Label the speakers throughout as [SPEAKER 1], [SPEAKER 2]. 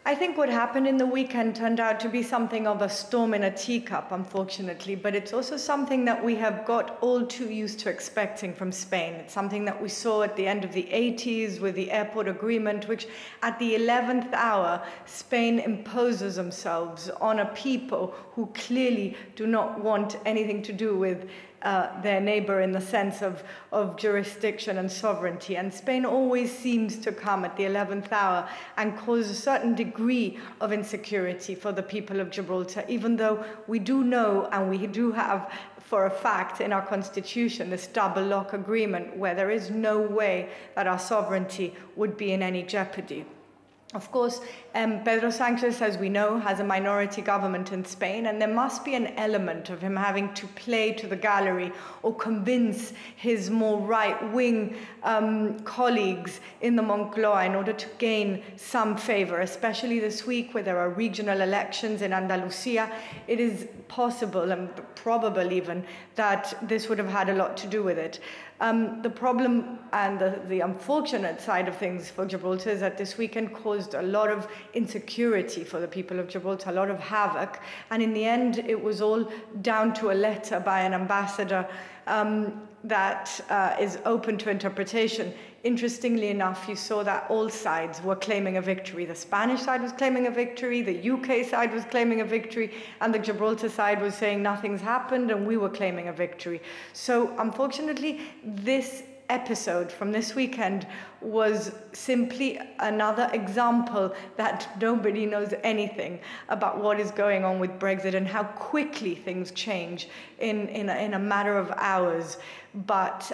[SPEAKER 1] I think what happened in the weekend turned out to be something of a storm in a teacup, unfortunately, but it's also something that we have got all too used to expecting from Spain. It's something that we saw at the end of the 80s with the airport agreement, which at the 11th hour, Spain imposes themselves on a people who clearly do not want anything to do with their neighbor in the sense of jurisdiction and sovereignty. And Spain always seems to come at the 11th hour and cause a certain degree of insecurity for the people of Gibraltar, even though we do know and we do have for a fact in our constitution this double lock agreement where there is no way that our sovereignty would be in any jeopardy. Of course, Pedro Sanchez, as we know, has a minority government in Spain, and there must be an element of him having to play to the gallery or convince his more right-wing colleagues in the Moncloa in order to gain some favor, especially this week where there are regional elections in Andalusia. It is possible and probable even that this would have had a lot to do with it. The problem and the unfortunate side of things for Gibraltar is that this weekend caused a lot of insecurity for the people of Gibraltar, a lot of havoc, and in the end it was all down to a letter by an ambassador that is open to interpretation. Interestingly enough, you saw that all sides were claiming a victory. The Spanish side was claiming a victory, the UK side was claiming a victory, and the Gibraltar side was saying nothing's happened and we were claiming a victory. So unfortunately, this episode from this weekend was simply another example that nobody knows anything about what is going on with Brexit and how quickly things change in a matter of hours. But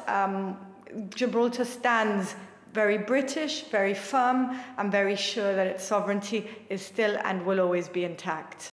[SPEAKER 1] Gibraltar stands very British, very firm, and very sure that its sovereignty is still and will always be intact.